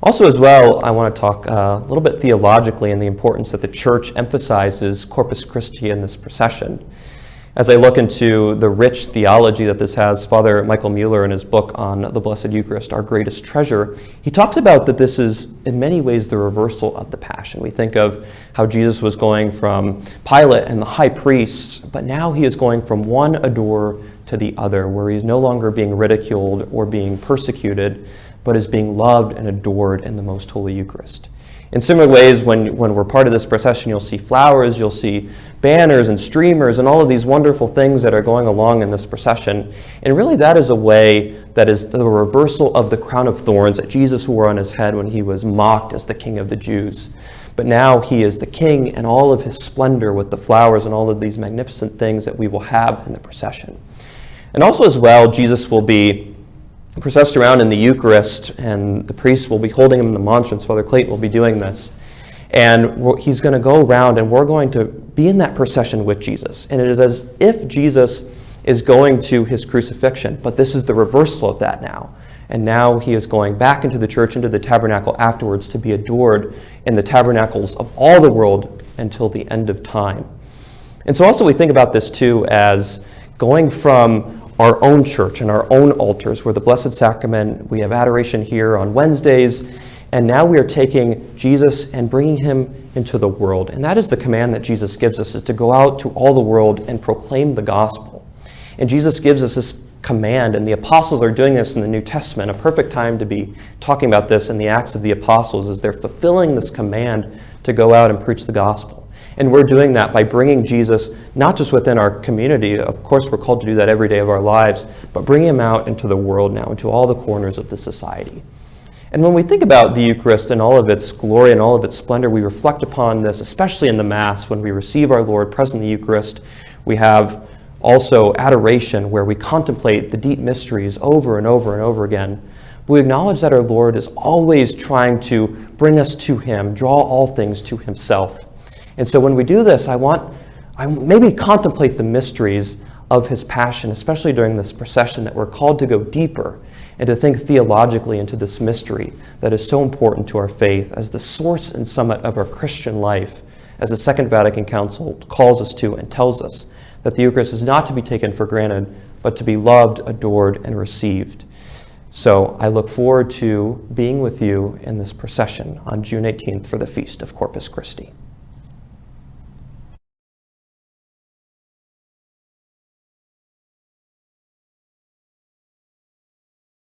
Also as well, I want to talk a little bit theologically and the importance that the church emphasizes Corpus Christi in this procession. As I look into the rich theology that this has, Father Michael Mueller, in his book on the Blessed Eucharist, Our Greatest Treasure, he talks about that this is in many ways the reversal of the Passion. We think of how Jesus was going from Pilate and the high priests, but now he is going from one adorer to the other, where he's no longer being ridiculed or being persecuted, but is being loved and adored in the Most Holy Eucharist. In similar ways, when we're part of this procession, you'll see flowers, you'll see banners and streamers and all of these wonderful things that are going along in this procession. And really that is a way that is the reversal of the crown of thorns that Jesus wore on his head when he was mocked as the King of the Jews. But now he is the King in all of his splendor with the flowers and all of these magnificent things that we will have in the procession. And also as well, Jesus will be processed around in the Eucharist, and the priest will be holding him in the monstrance. Father Clayton will be doing this. And he's going to go around, and we're going to be in that procession with Jesus. And it is as if Jesus is going to his crucifixion, but this is the reversal of that now. And now he is going back into the church, into the tabernacle afterwards, to be adored in the tabernacles of all the world until the end of time. And so also we think about this too as going from our own church and our own altars, where the Blessed Sacrament, we have adoration here on Wednesdays, and now we are taking Jesus and bringing him into the world. And that is the command that Jesus gives us, is to go out to all the world and proclaim the gospel. And Jesus gives us this command, and the apostles are doing this in the New Testament. A perfect time to be talking about this in the Acts of the Apostles, is they're fulfilling this command to go out and preach the gospel. And we're doing that by bringing Jesus not just within our community. Of course, we're called to do that every day of our lives, but bringing him out into the world now, into all the corners of the society. And when we think about the Eucharist and all of its glory and all of its splendor, we reflect upon this, especially in the Mass, when we receive our Lord present in the Eucharist. We have also adoration, where we contemplate the deep mysteries over and over and over again. We acknowledge that our Lord is always trying to bring us to him, draw all things to himself. And so when we do this, I maybe contemplate the mysteries of his passion, especially during this procession, that we're called to go deeper and to think theologically into this mystery that is so important to our faith as the source and summit of our Christian life, as the Second Vatican Council calls us to and tells us that the Eucharist is not to be taken for granted, but to be loved, adored, and received. So I look forward to being with you in this procession on June 18th for the Feast of Corpus Christi.